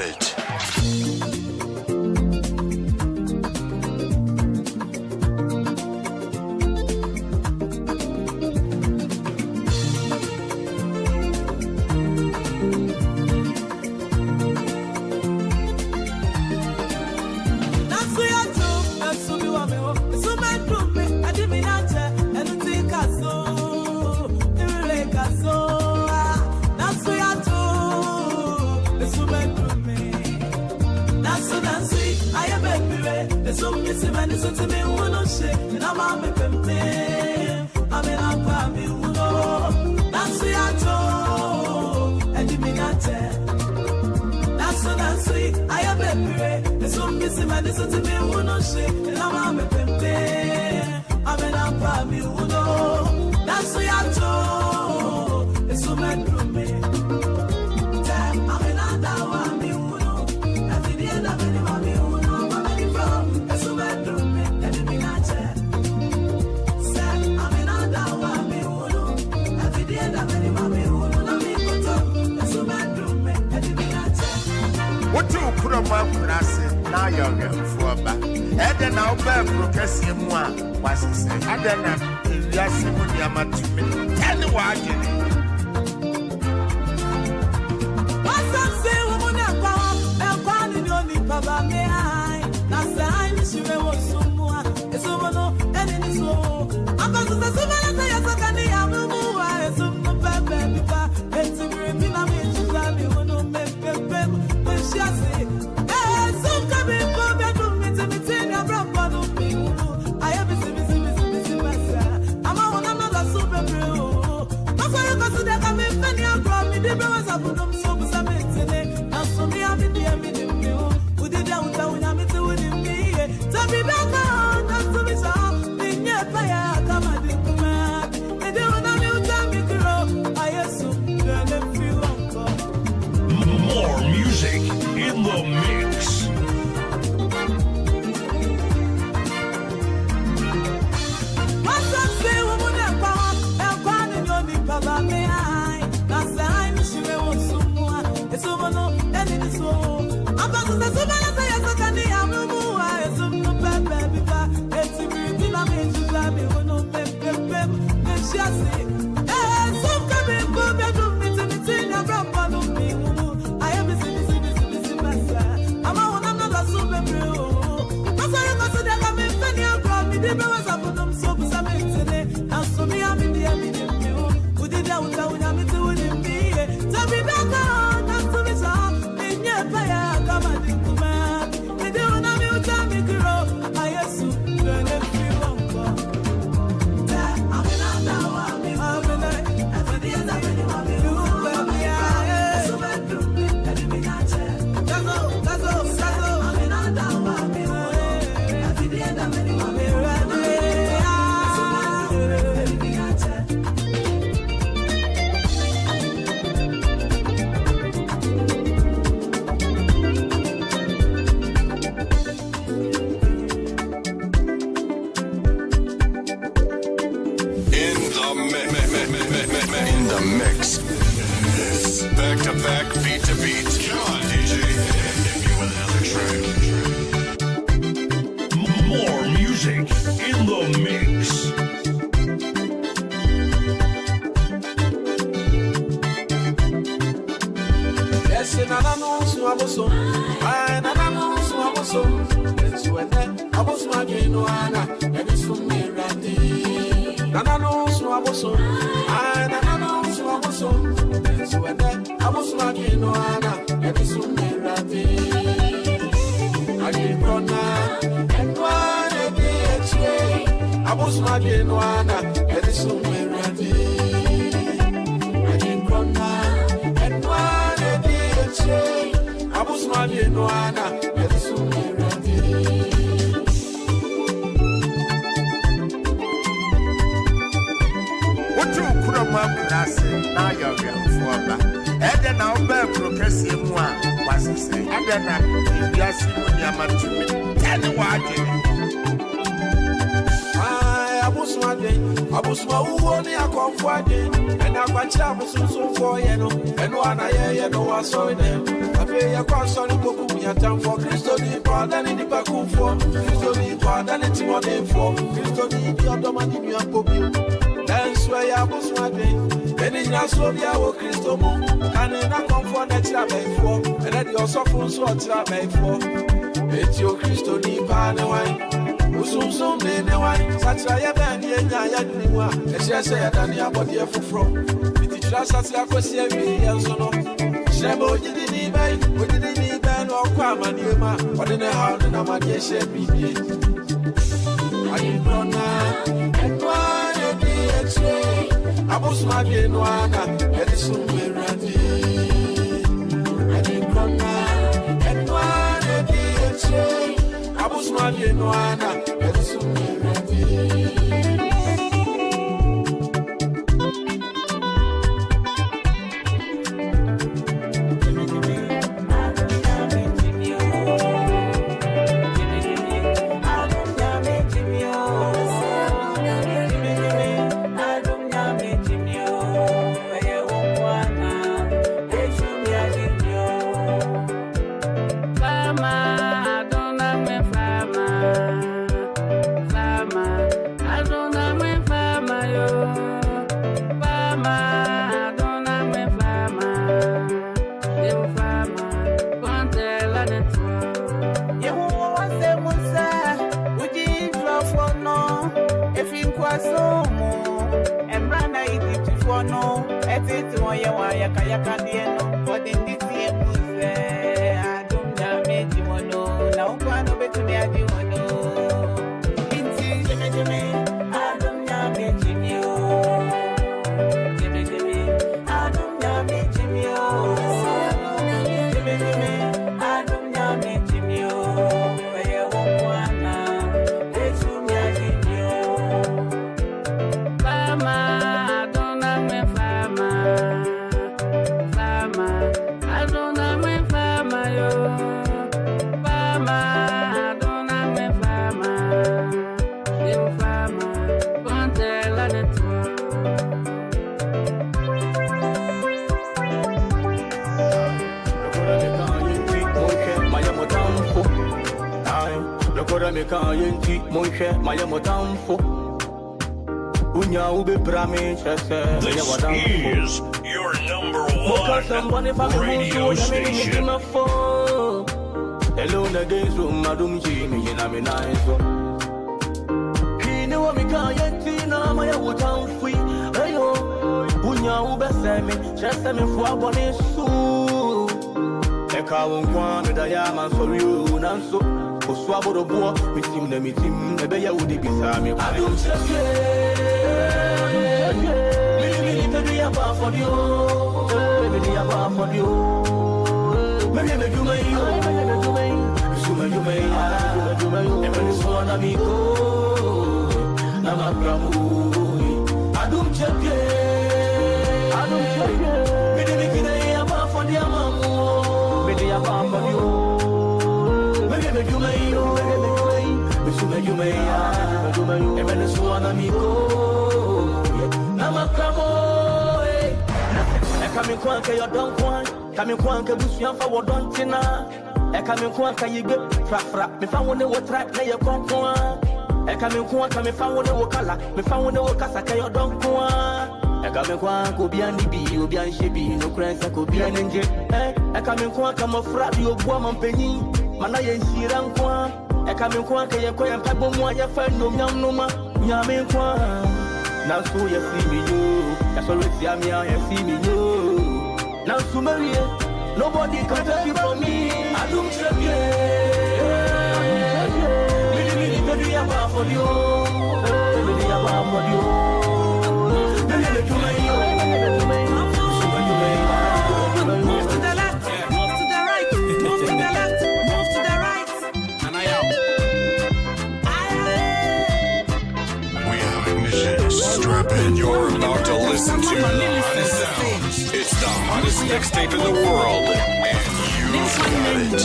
it. Abusma uoni akomfwade, and I watch Abusu for Yeno, and one I no was so them. pay a cross on the book. We are time for Christo ni pardon in the back for Christo ni pardon in Timon for Christo ni the other man in your popu. That's why I was one day. Then in your soul, you are Christo moon. And in a comfort that you are made for. And that you're suffering so what you are made for. It's your Christo ni pardon wine. Usum de ne wine. Such a yaban yenya yadniwa. As I say, I done your body for. With the trust as I was here, and so no. Shabo didn't buy, we didn't need that or come and you ma. What in the house and I'm a dear shed me. I didn't know now. And one of the extra. I was my dear Noana, and it's soon we're ready. I didn't know now. And one of the extra. I was my dear Noana, and it's soon we're ready. This is your number one radio station. Alone against Madam Jimmy and I'm in eyes. He knew me can't my town free. Ayo, Unya Ubasami, just a me for one so. A cow one with a yaman for you, and so. For swabble the boy, with him, the meeting, the bear would be beside me. I don't say, maybe I'm for you, maybe I'm for you. Maybe you may, you may, and when it's one amigo, I'm a gramu. I don't check it, I don't check it. Maybe I'm for the amamu, maybe I'm for you. You may, and when it's one amigo, Namakamo, coming quanka, you don't want, coming quanka, Busian for what don't you know? A coming quanka, you get frap, me found one what track, lay a conqueror. A coming quanka, me found one color, me found one Casaka, you don't want. A coming quanka, be an EB, you be an Shibi, no cranks, I could be an engine. A coming quanka, my frat, you woman penny. Manaya Siran Kwan, a coming quanka, a quay and pebble, one your friend, no yam no ma, yamin Kwan. Now, so you see me, you, that's always Yamia, and see me, you. Now, Sumaria, nobody can take you from me. I don't trip you. Maybe I'm for you. Maybe I'm for you. And you're about to listen to the hottest sounds. It's the hottest mixtape in the world, and you got it.